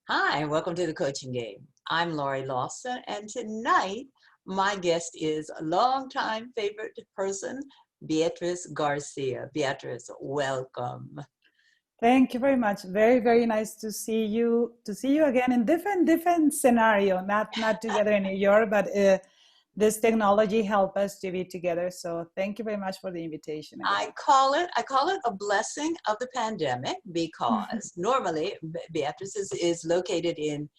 Hi, welcome to the Coaching Game. I'm Laurie Lawson, and tonight my guest is a longtime favorite person, Beatriz Garcia. Beatriz, welcome. Thank you very much. Very, very nice to see you. To see you again in different scenario. Not together in New York, but this technology help us to be together. So thank you very much for the invitation again. I call it a blessing of the pandemic because normally Beatriz is located in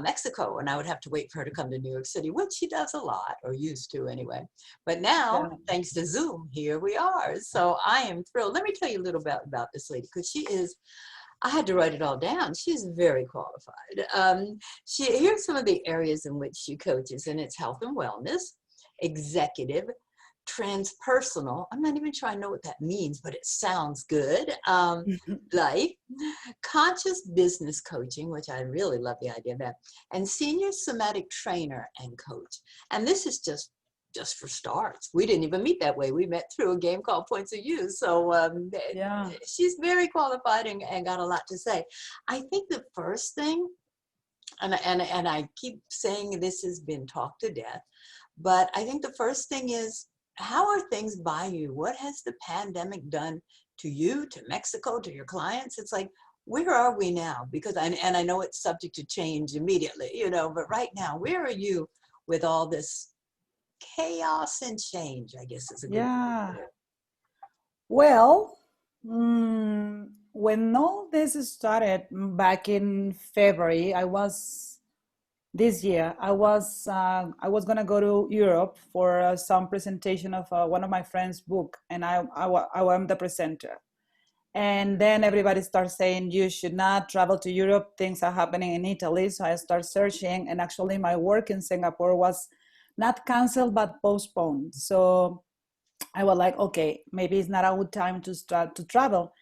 Mexico, and I would have to wait for her to come to New York City, which she does a lot, or used to anyway. But now, Yeah. thanks to Zoom, here we are. So I am thrilled. Let me tell you a little bit about this lady because I had to write it all down. She's very qualified. Here's some of the areas in which she coaches, and it's health and wellness, executive, transpersonal. I'm not even sure I know what that means, but it sounds good. Life, conscious business coaching, which I really love the idea of that, and senior somatic trainer and coach. And this is just for starts. We didn't even meet that way. We met through a game called Points of Use. So Yeah. she's very qualified and got a lot to say. I think the first thing, and I keep saying this has been talked to death, but I think the first thing is, how are things by you? What has the pandemic done to you, to Mexico, to your clients? It's like, where are we now? Because I know it's subject to change immediately, but right now, where are you with all this chaos and change, I guess is a good way to Yeah. put it. Well, when all this started back in February, this year I was gonna go to Europe for some presentation of one of my friends' book, and I am the presenter. And then everybody starts saying you should not travel to Europe. Things are happening in Italy, so I start searching, and actually my work in Singapore was not canceled but postponed. So I was like, okay, maybe it's not a good time to start to travel.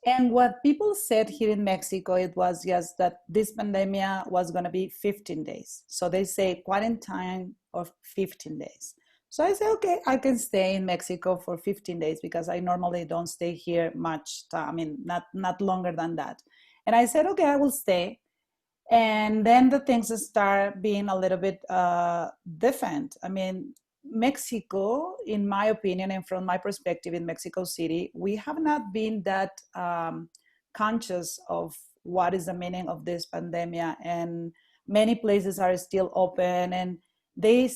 And what people said here in Mexico, it was just that this pandemic was going to be 15 days. So they say quarantine of 15 days. So I say, okay, I can stay in Mexico for 15 days because I normally don't stay here much time. I mean, not longer than that. And I said, okay, I will stay. And then the things start being a little bit different. I mean, Mexico, in my opinion, and from my perspective in Mexico City, we have not been that conscious of what is the meaning of this pandemic, and many places are still open, and they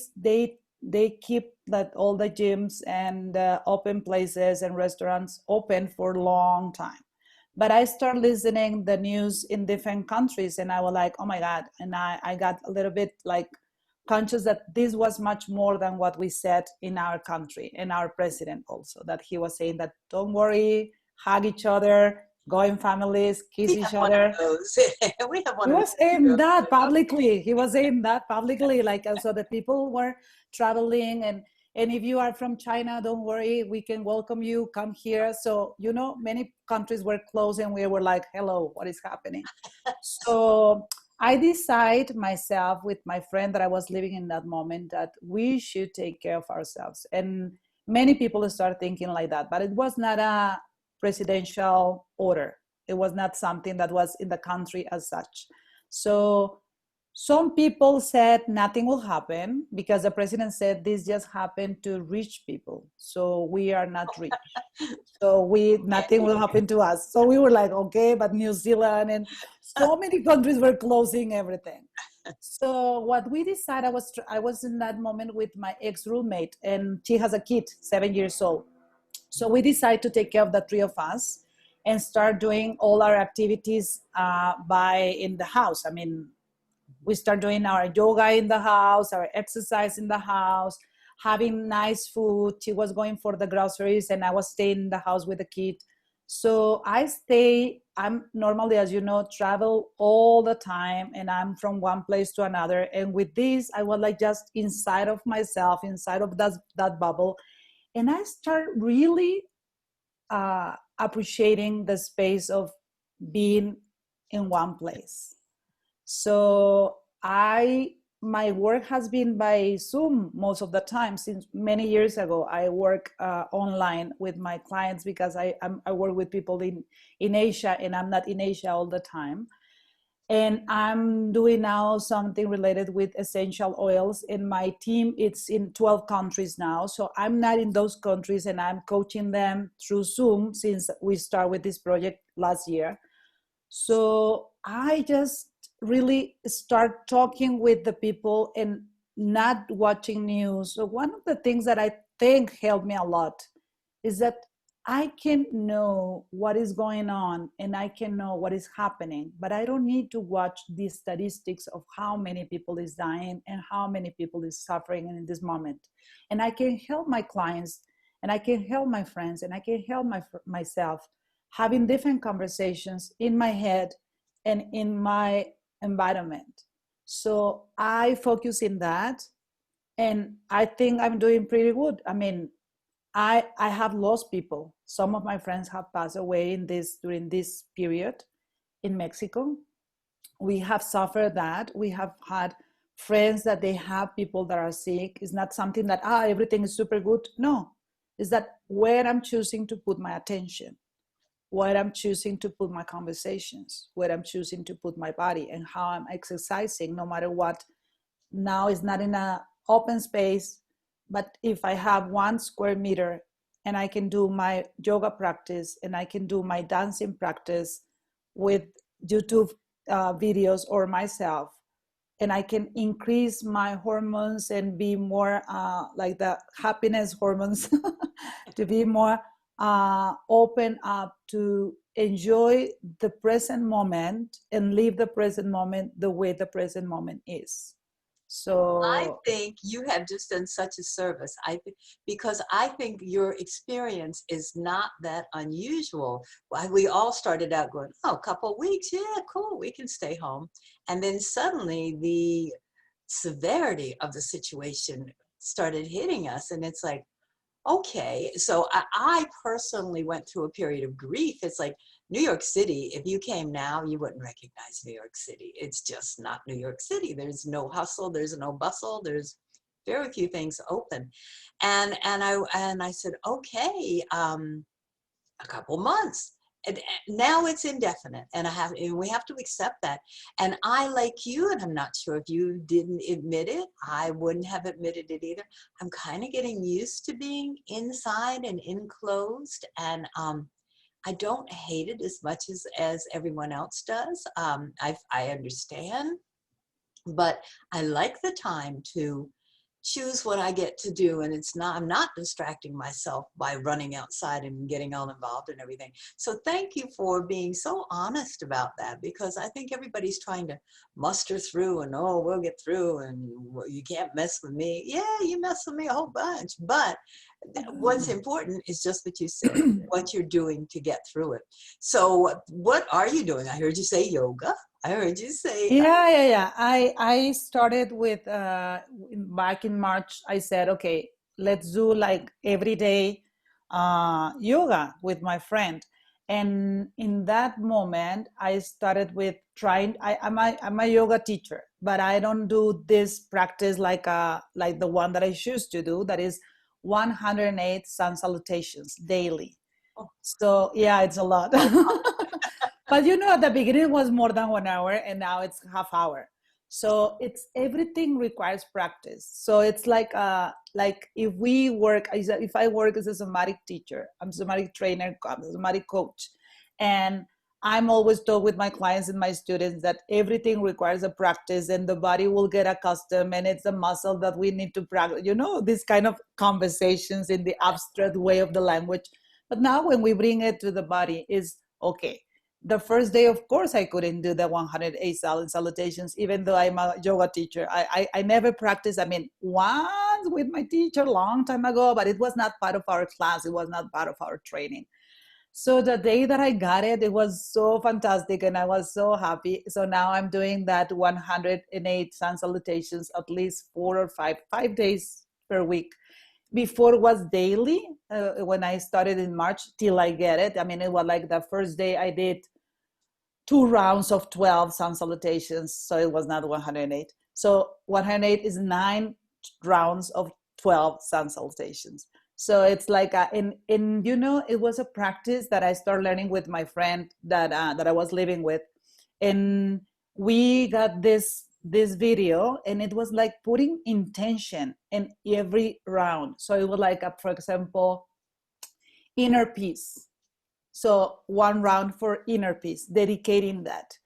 keep that all the gyms and open places and restaurants open for a long time. But I started listening the news in different countries, and I was like, oh my God. And I got a little bit like conscious that this was much more than what we said in our country, and our president also, that he was saying that don't worry, hug each other, go in families, kiss We each have one of other. those. We have one He of was saying those. that publicly. He was saying that publicly, like so the people were traveling, and if you are from China, don't worry, we can welcome you. Come here. So many countries were closed, and we were like, "Hello, what is happening?" So I decide myself with my friend that I was living in that moment that we should take care of ourselves, and many people start thinking like that, but it was not a presidential order. It was not something that was in the country as such. So some people said nothing will happen because the president said this just happened to rich people. So we are not rich. So we nothing will happen to us. So we were like, okay, but New Zealand and so many countries were closing everything. So what we decided, I was in that moment with my ex roommate, and she has a kid, 7 years old. So we decided to take care of the three of us and start doing all our activities by in the house. I mean, we start doing our yoga in the house, our exercise in the house, having nice food. She was going for the groceries, and I was staying in the house with the kid. So I'm normally, as you know, travel all the time, and I'm from one place to another. And with this, I was like just inside of myself, inside of that bubble. And I start really appreciating the space of being in one place. So my work has been by Zoom most of the time. Since many years ago, I work online with my clients because I work with people in Asia, and I'm not in Asia all the time. And I'm doing now something related with essential oils. In my team, it's in 12 countries now. So I'm not in those countries, and I'm coaching them through Zoom since we started with this project last year. So I just really start talking with the people and not watching news. So one of the things that I think helped me a lot is that I can know what is going on and I can know what is happening, but I don't need to watch the statistics of how many people is dying and how many people is suffering in this moment. And I can help my clients, and I can help my friends, and I can help myself having different conversations in my head and in my environment. So I focus in that, and I think I'm doing pretty good. I mean, I have lost people. Some of my friends have passed away in this during this period in Mexico. We have suffered that. We have had friends that they have people that are sick. It's not something that everything is super good. No, it's that where I'm choosing to put my attention, where I'm choosing to put my conversations, where I'm choosing to put my body, and how I'm exercising, no matter what. Now it's not in a open space, but if I have 1 square meter and I can do my yoga practice and I can do my dancing practice with YouTube videos or myself, and I can increase my hormones and be more like the happiness hormones to be more open up to enjoy the present moment and live the present moment the way the present moment is. I So think you have just done such a service. Because I think your experience is not that unusual. Why we all started out going, oh, a couple of weeks, yeah, cool, we can stay home. And then suddenly the severity of the situation started hitting us. And it's like, okay, so I personally went through a period of grief. It's like New York City, if you came now, you wouldn't recognize New York City. It's just not New York City. There's no hustle, there's no bustle, there's very few things open. And I said, okay, a couple months. And now it's indefinite, and we have to accept that. And I, like you, and I'm not sure if you didn't admit it, I wouldn't have admitted it either. I'm kind of getting used to being inside and enclosed, and I don't hate it as much as everyone else does. I understand, but I like the time to choose what I get to do, and I'm not distracting myself by running outside and getting all involved in everything. So thank you for being so honest about that, because I think everybody's trying to muster through and, oh, we'll get through, and you can't mess with me. Yeah, you mess with me a whole bunch, but what's important is just what you said, what you're doing to get through it. So what are you doing? I heard you say yoga. I heard you say yeah. I started with back in March. I said, okay, let's do like every day yoga with my friend. And in that moment, I started with trying. I'm a yoga teacher, but I don't do this practice like the one that I choose to do. That is 108 sun salutations daily. oh, So yeah, it's a lot. oh, But you know, at the beginning it was more than 1 hour, and now it's half hour. So it's everything requires practice. So it's like if I work as a somatic teacher, I'm a somatic trainer, I'm a somatic coach, and I'm always told with my clients and my students that everything requires a practice, and the body will get accustomed, and it's a muscle that we need to practice. You know, this kind of conversations in the abstract way of the language. But now when we bring it to the body, is okay. The first day, of course, I couldn't do the 108 salutations, even though I'm a yoga teacher. I never practiced. I mean, once with my teacher long time ago, but it was not part of our class. It was not part of our training. So the day that I got it, it was so fantastic, and I was so happy. So now I'm doing that 108 sun salutations at least 4 or 5 days per week. Before it was daily when I started in March till I get it. I mean, it was like the first day I did 2 rounds of 12 sun salutations, so it was not 108. So 108 is 9 rounds of 12 sun salutations. So it's like in you know, it was a practice that I started learning with my friend that I was living with, and we got this video, and it was like putting intention in every round. So it was like, for example, inner peace. So one round for inner peace, dedicating that.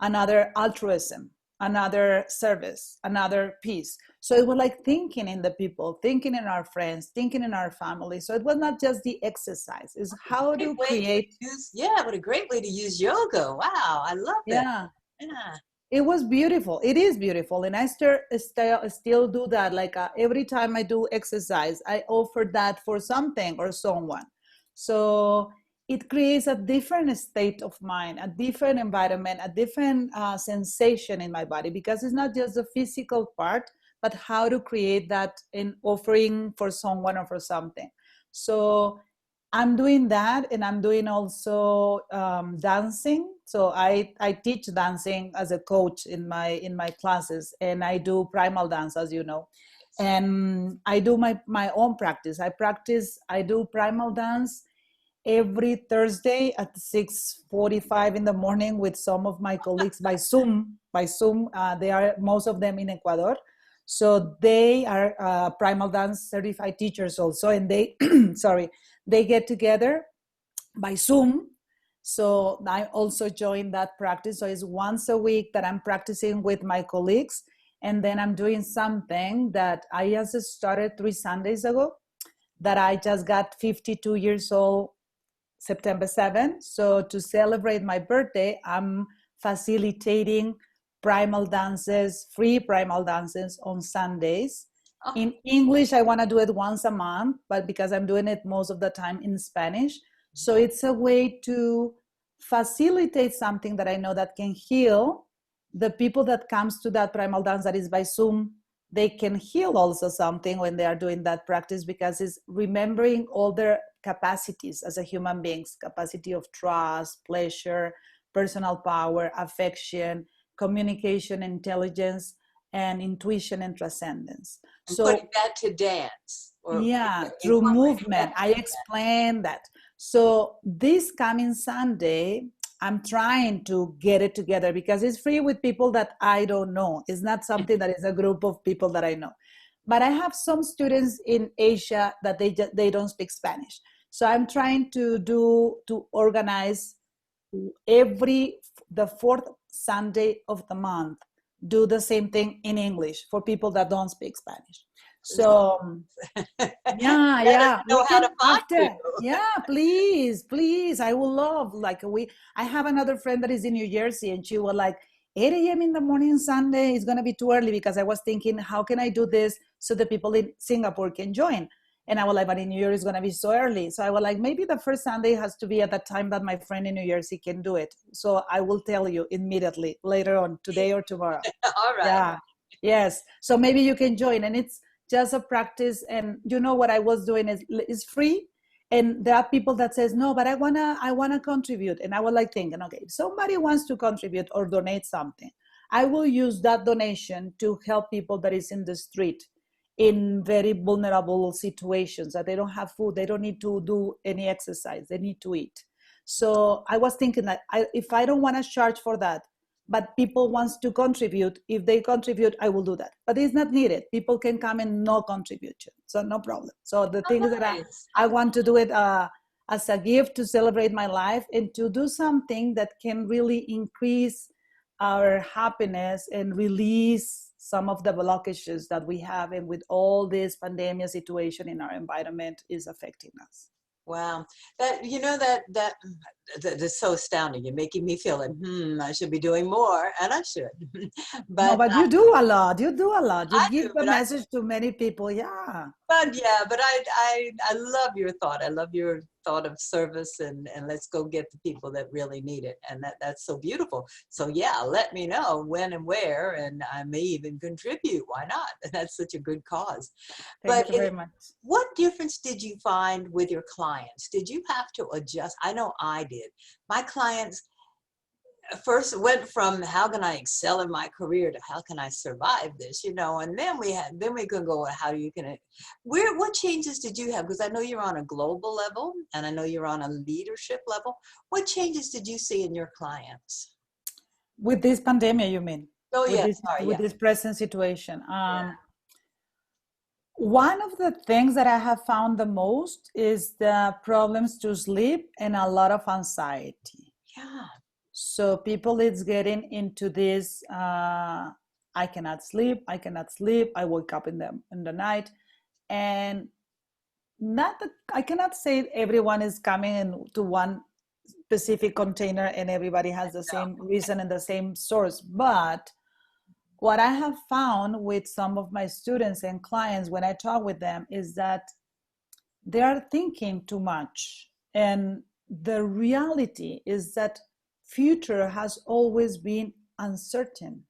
Another altruism, another service, another peace. So it was like thinking in the people, thinking in our friends, thinking in our family. So it was not just the exercise, it's how Great to way to create. use, yeah, what a great way to use yoga. Wow, I love that. Yeah, Yeah. it was beautiful. It is beautiful. And I still do that. Like every time I do exercise, I offer that for something or someone. So it creates a different state of mind, a different environment, a different sensation in my body, because it's not just the physical part, but how to create that in offering for someone or for something. So I'm doing that, and I'm doing also dancing. So I teach dancing as a coach in my classes, and I do primal dance, as you know, and I do my own practice. I do primal dance every Thursday at 6:45 in the morning with some of my colleagues by Zoom. They are most of them in Ecuador, so they are primal dance certified teachers also, and they sorry, they get together by Zoom. So I also join that practice. So it's once a week that I'm practicing with my colleagues, and then I'm doing something that I just started 3 Sundays ago. That I just got 52 years old September 7th. So to celebrate my birthday, I'm facilitating primal dances, free primal dances on Sundays. Oh, In English, I want to do it once a month, but because I'm doing it most of the time in Spanish. So it's a way to facilitate something that I know that can heal the people that comes to that primal dance that is by Zoom. They can heal also something when they are doing that practice, because it's remembering all their capacities as a human beings, capacity of trust, pleasure, personal power, affection, communication, intelligence, and intuition and transcendence. and putting So that to dance or yeah, through incorporating movement, that. I explain that. So this coming Sunday, I'm trying to get it together because it's free with people that I don't know. It's not something that is a group of people that I know. But I have some students in Asia that they don't speak Spanish. So I'm trying to organize every the fourth Sunday of the month, do the same thing in English for people that don't speak Spanish. So yeah, Let us yeah. know We how can to find you. after. Yeah, please, please. I will love like I have another friend that is in New Jersey, and she was like 8 a.m. in the morning Sunday is gonna be too early, because I was thinking, how can I do this so the people in Singapore can join? And I was like, but in New York is gonna be so early. So I was like, maybe the first Sunday has to be at the time that my friend in New Jersey can do it. So I will tell you immediately later on, today or tomorrow. All right. Yeah. Yes. So maybe you can join, and it's just a practice. And you know what I was doing is free. And there are people that says, no, but I wanna contribute. And I was like thinking, okay, if somebody wants to contribute or donate something, I will use that donation to help people that is in the street in very vulnerable situations, that they don't have food, they don't need to do any exercise, they need to eat. So I was thinking that if I don't want to charge for that, but people wants to contribute, if they contribute, I will do that. But it's not needed. People can come and no contribution, so no problem. So the Oh, thing is that nice. I want to do it as a gift to celebrate my life, and to do something that can really increase our happiness and release some of the blockages that we have, and with all this pandemic situation in our environment is affecting us. Wow. That, that's so astounding. You're making me feel like, I should be doing more, and I should. No, But but you do a lot. You do a lot. You I do, give the but I message to many people. Yeah. But yeah, but I love your thought. I love your thought of service, and let's go get the people that really need it. And that's so beautiful. So yeah, let me know when and where, and I may even contribute. Why not? That's such a good cause. Thank But you very much. what difference did you find with your clients? Did you have to adjust? I know I did. My clients first went from how can I excel in my career to how can I survive this, and then we can go, how you can, what changes did you have? Because I know you're on a global level, and I know you're on a leadership level. What changes did you see in your clients? With this pandemic, you mean? Oh yeah, sorry, With yeah, this present situation. yeah, One of the things that I have found the most is the problems to sleep and a lot of anxiety. yeah. So people is getting into this. I cannot sleep. I cannot sleep. I wake up in the night, and not that I cannot say everyone is coming into one specific container and everybody has the No, same reason and the same source. But what I have found with some of my students and clients when I talk with them is that they are thinking too much. And the reality is that future has always been uncertain.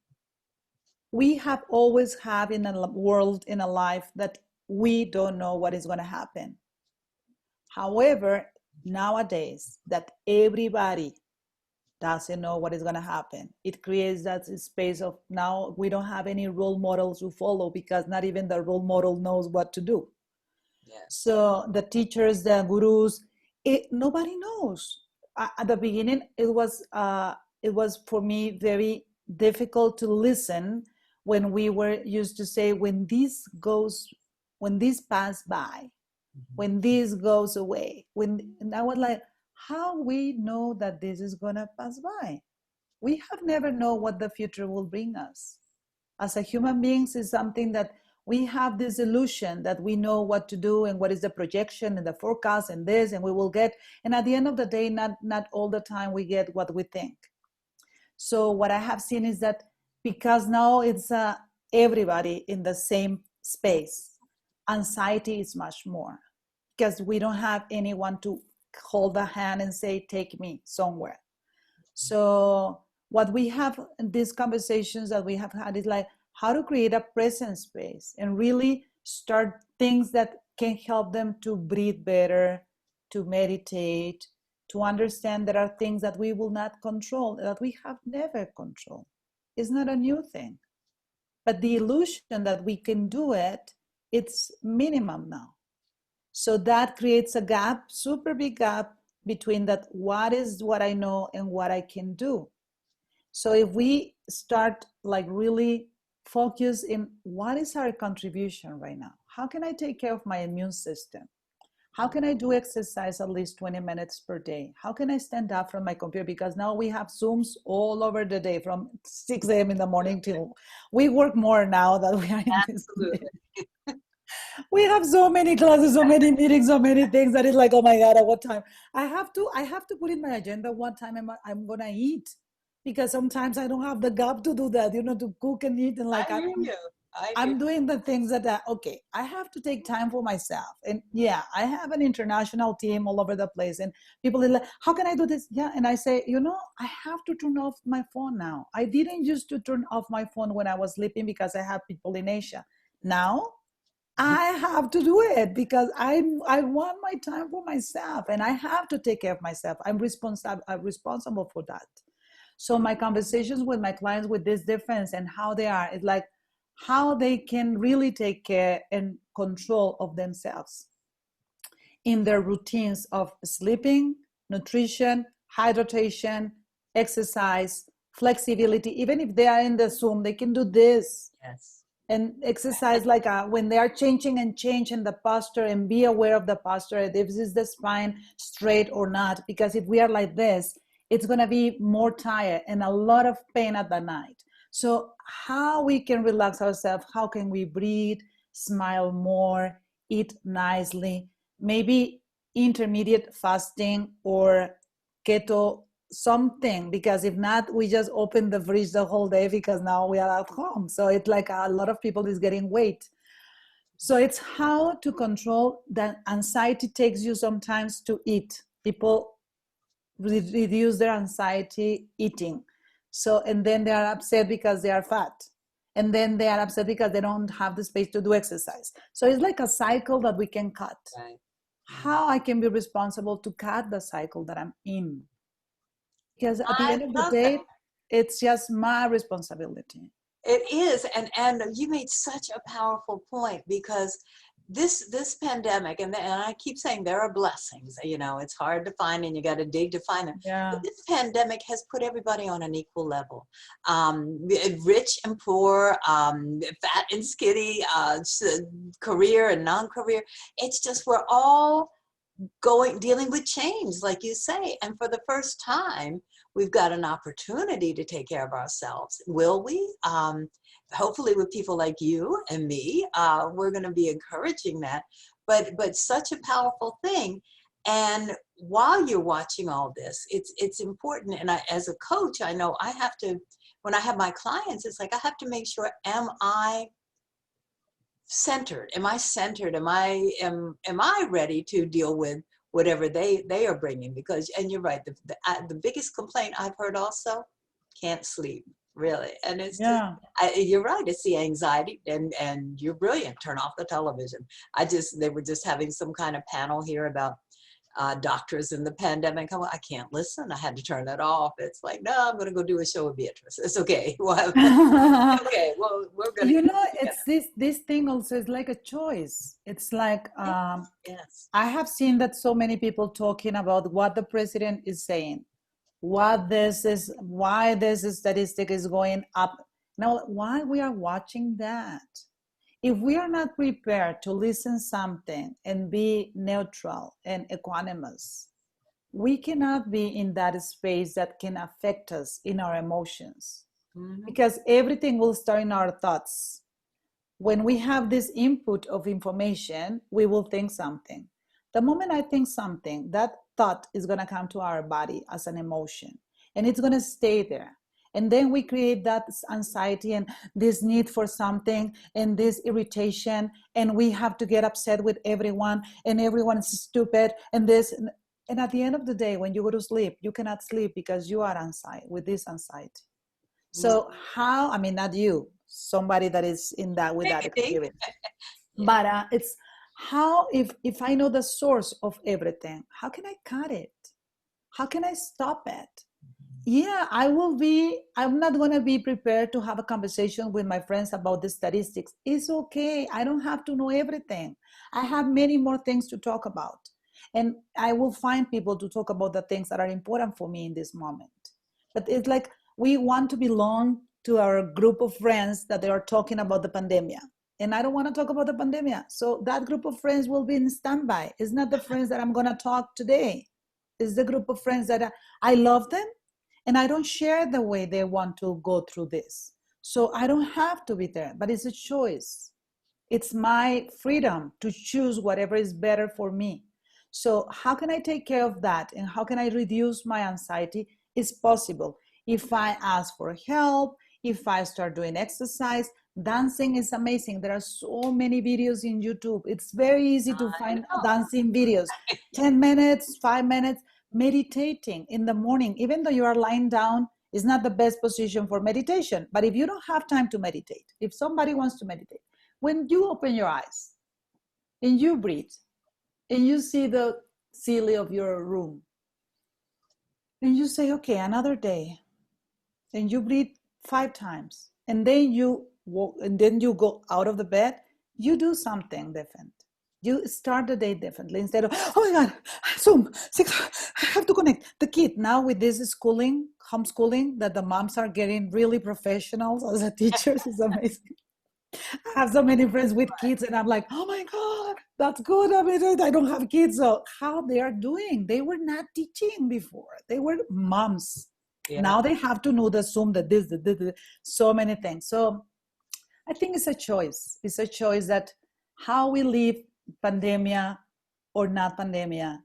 We have always had in a world, in a life, that we don't know what is going to happen. However, nowadays that everybody doesn't know what is going to happen, it creates that space of now we don't have any role models to follow because not even the role model knows what to do. yes, So the teachers, the gurus, nobody knows. At the beginning, it was for me very difficult to listen when we were used to say when this pass by, mhm, when this goes away. When and I was like, how we know that this is gonna pass by? We have never know what the future will bring us. As a human beings is something that we have this illusion that we know what to do and what is the projection and the forecast and this and we will get, and at the end of the day not all the time we get what we think. So what I have seen is that because now it's everybody in the same space, anxiety is much more because we don't have anyone to hold a hand and say take me somewhere. So what we have in these conversations that we have had is like how to create a present space and really start things that can help them to breathe better, to meditate, to understand there are things that we will not control, that we have never controlled. It's not a new thing. But the illusion that we can do it, it's minimum now. So that creates a gap, super big gap between that what is what I know and what I can do. So if we start like really focus in what is our contribution right now? How can I take care of my immune system? How can I do exercise at least 20 minutes per day? How can I stand up from my computer? Because now we have Zooms all over the day from 6 a.m. in the morning till we work more now that we are in this. absolutely. We have so many classes, so many meetings, so many things that it's like, oh my God, at what time? I have to put in my agenda what time I'm gonna eat because sometimes I don't have the gap to do that, to cook and eat and like I hear you. I do. I'm doing the things that okay, I have to take time for myself. And yeah, I have an international team all over the place and people are like, how can I do this? Yeah, and I say, I have to turn off my phone now. I didn't used to turn off my phone when I was sleeping because I have people in Asia. Now I have to do it because I want my time for myself and I have to take care of myself. I'm responsible for that. So my conversations with my clients with this difference and how they are is like how they can really take care and control of themselves in their routines of sleeping, nutrition, hydration, exercise, flexibility. Even if they are in the Zoom, they can do this Yes. and exercise like when they are changing and change in the posture and be aware of the posture if this is the spine straight or not, because if we are like this it's going to be more tired and a lot of pain at the night. So how we can relax ourselves, how can we breathe, smile more, eat nicely, maybe intermediate fasting or keto something, because if not we just open the fridge the whole day because now we are at home, so it's like a lot of people is getting weight. So it's how to control that anxiety takes you sometimes to eat. People reduce their anxiety eating, so and then they are upset because they are fat, and then they are upset because they don't have the space to do exercise. So it's like a cycle that we can cut. Right. How I can be responsible to cut the cycle that I'm in, because at the I end of the love that. day it's just my responsibility. It is, and you made such a powerful point because this pandemic, and I keep saying there are blessings, it's hard to find and you got to dig to find them. But Yeah. this pandemic has put everybody on an equal level. Rich and poor, fat and skinny, career and non-career. It's just we're all dealing with change, like you say. And for the first time, we've got an opportunity to take care of ourselves. Will we? Hopefully with people like you and me, we're going to be encouraging that. But such a powerful thing. And while you're watching all this, it's important. And as a coach, I know I have to, when I have my clients, it's like I have to make sure, am I centered? Am I centered? Am I ready to deal with whatever they are bringing? Because, and you're right, the biggest complaint I've heard also, can't sleep, really. And it's just, Yeah. you're right, it's the anxiety, and you're brilliant, turn off the television. They were just having some kind of panel here about doctors in the pandemic. I can't listen. I had to turn it off. It's like, no, I'm going to go do a show with Beatriz. It's okay. Well, okay. Well, we're going to You get know, it together. it's this thing also is like a choice. It's like Yes. I have seen that so many people talking about what the president is saying, what this is, why this statistic is going up. Now, why we are watching that? If we are not prepared to listen something and be neutral and equanimous, we cannot be in that space that can affect us in our emotions, because everything will start in our thoughts. When we have this input of information, we will think something. The moment I think something, that thought is going to come to our body as an emotion, and it's going to stay there. And then we create that anxiety and this need for something and this irritation, and we have to get upset with everyone, and everyone's stupid, and this. And at the end of the day, when you go to sleep, you cannot sleep because you are anxiety with this anxiety. So how, I mean, not you, somebody that is in that with that experience, but it's how, if I know the source of everything, how can I cut it? How can I stop it? Yeah, I'm not going to be prepared to have a conversation with my friends about the statistics. It's okay. I don't have to know everything. I have many more things to talk about. And I will find people to talk about the things that are important for me in this moment. But it's like we want to belong to our group of friends that they are talking about the pandemic. And I don't want to talk about the pandemic. So that group of friends will be in standby. It's not the friends that I'm going to talk today. It's the group of friends that I love them, and I don't share the way they want to go through this. So I don't have to be there, but it's a choice. It's my freedom to choose whatever is better for me. So how can I take care of that? And how can I reduce my anxiety? It's possible. If I ask for help, if I start doing exercise, dancing is amazing. There are so many videos in YouTube. It's very easy to find dancing videos. 10 minutes, 5 minutes. Meditating in the morning, even though you are lying down, is not the best position for meditation. But if you don't have time to meditate, if somebody wants to meditate, when you open your eyes and you breathe and you see the ceiling of your room and you say, okay, another day, and you breathe 5 times, and then you walk, and then you go out of the bed, you do something different. You start the day differently instead of, oh my God, Zoom, I have to connect the kid. Now with this schooling, homeschooling, that the moms are getting really professionals as a teachers is amazing. I have so many friends with kids, and I'm like, oh my God, that's good. I mean, I don't have kids. So how they are doing, they were not teaching before. They were moms. Yeah. Now they have to know the Zoom, this, so many things. So I think it's a choice. It's a choice that how we live, pandemia or not pandemia,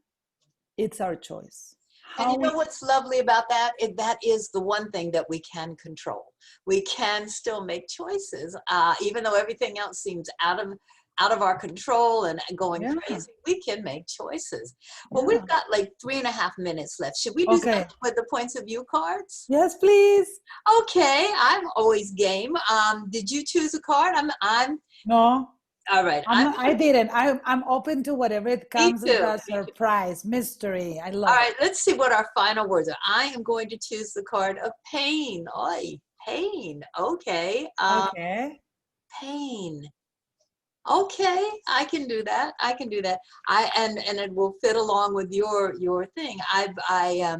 it's our choice. And you know what's lovely about that? That is the one thing that we can control. We can still make choices, even though everything else seems out of our control and going crazy. We can make choices. Well, we've got like 3.5 minutes left. Should we do something with the points of view cards? Yes, please. Okay, I'm always game. Did you choose a card? I'm no. All right. I didn't. I'm open to whatever it comes as a surprise, mystery. I love it. All right, let's see what our final words are. I am going to choose the card of pain. Oy, pain. Okay. Okay. Pain. Okay, I can do that. I can do that. And it will fit along with your thing. I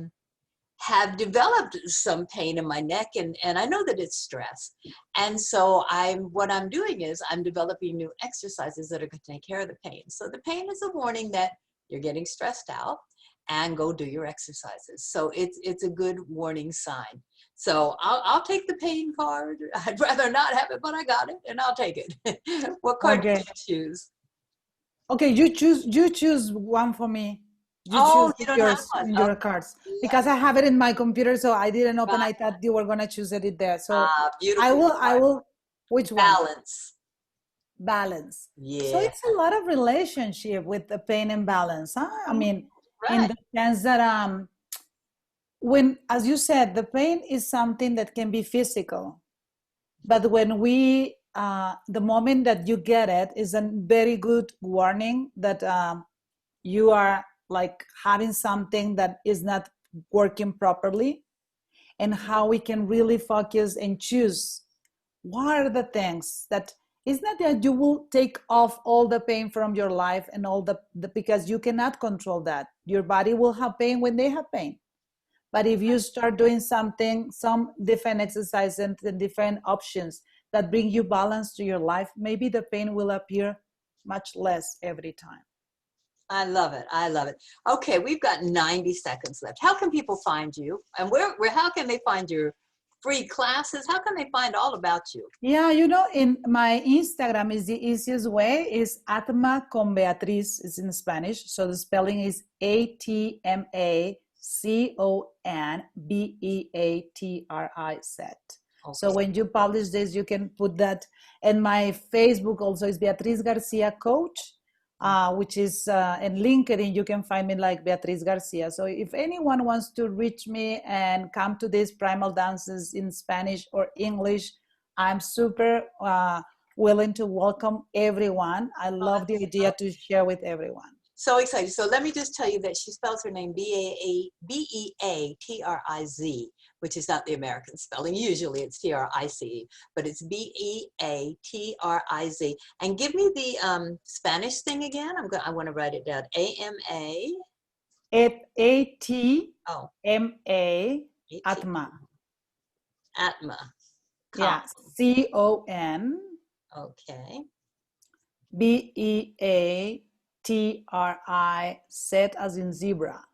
have developed some pain in my neck, and I know that it's stress. And so what I'm doing is I'm developing new exercises that are going to take care of the pain. So the pain is a warning that you're getting stressed out, and go do your exercises. So it's a good warning sign. So I'll take the pain card. I'd rather not have it, but I got it and I'll take it. What card did Okay. you choose? Okay, you choose one for me. You choose Oh, you don't have yours one. in Oh, your cards let because I have it in my computer, so I didn't open. I me, thought you were gonna choose it there. So I beautiful. will. Which I one? will. Which one? Balance. Balance. So Yeah. it's a lot of relationship with the pain and balance, huh? I Mhm. mean, in Right. the sense that when, as you said, the pain is something that can be physical, but when the moment that you get it is a very good warning that you are like having something that is not working properly, and how we can really focus and choose what are the things that it's not that you will take off all the pain from your life and all the because you cannot control that. Your body will have pain when they have pain. But if you start doing something, some different exercises and different options that bring you balance to your life, maybe the pain will appear much less every time. I love it. I love it. Okay, we've got 90 seconds left. How can people find you? And how can they find your free classes? How can they find all about you? Yeah, in my Instagram is the easiest way is Atma con Beatriz, it's in Spanish. So the spelling is ATMACONBEATRIZ. So Okay. when you publish this, you can put that. And my Facebook also is Beatriz Garcia Coach, which is in LinkedIn, you can find me like Beatriz Garcia. So if anyone wants to reach me and come to these primal dances in Spanish or English, I'm super willing to welcome everyone. I Oh, love the that's idea to share with everyone. so excited. So let me just tell you that she spells her name Beatriz, which is not the American spelling. Usually it's Trice, but it's Beatriz. And give me the Spanish thing again. I want to write it down. AMA. Oh, ATMA, AT, Atma. Atma. Yeah, Com. Okay. CONBEATRIZ as in zebra.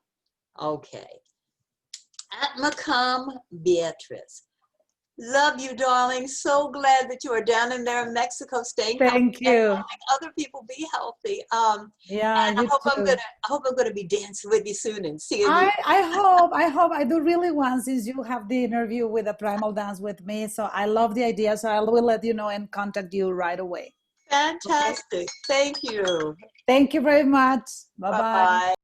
Okay. Atmacom Beatriz. Love you, darling. So glad that you are down in there in Mexico, staying healthy Thank and you. helping other people be healthy. Yeah, And you too. I hope I'm gonna be dancing with you soon and seeing you. I hope I do really want, since you have the interview with the primal dance with me. So I love the idea. So I will let you know and contact you right away. Okay. Fantastic. Thank you. Thank you very much. Bye Bye bye. bye.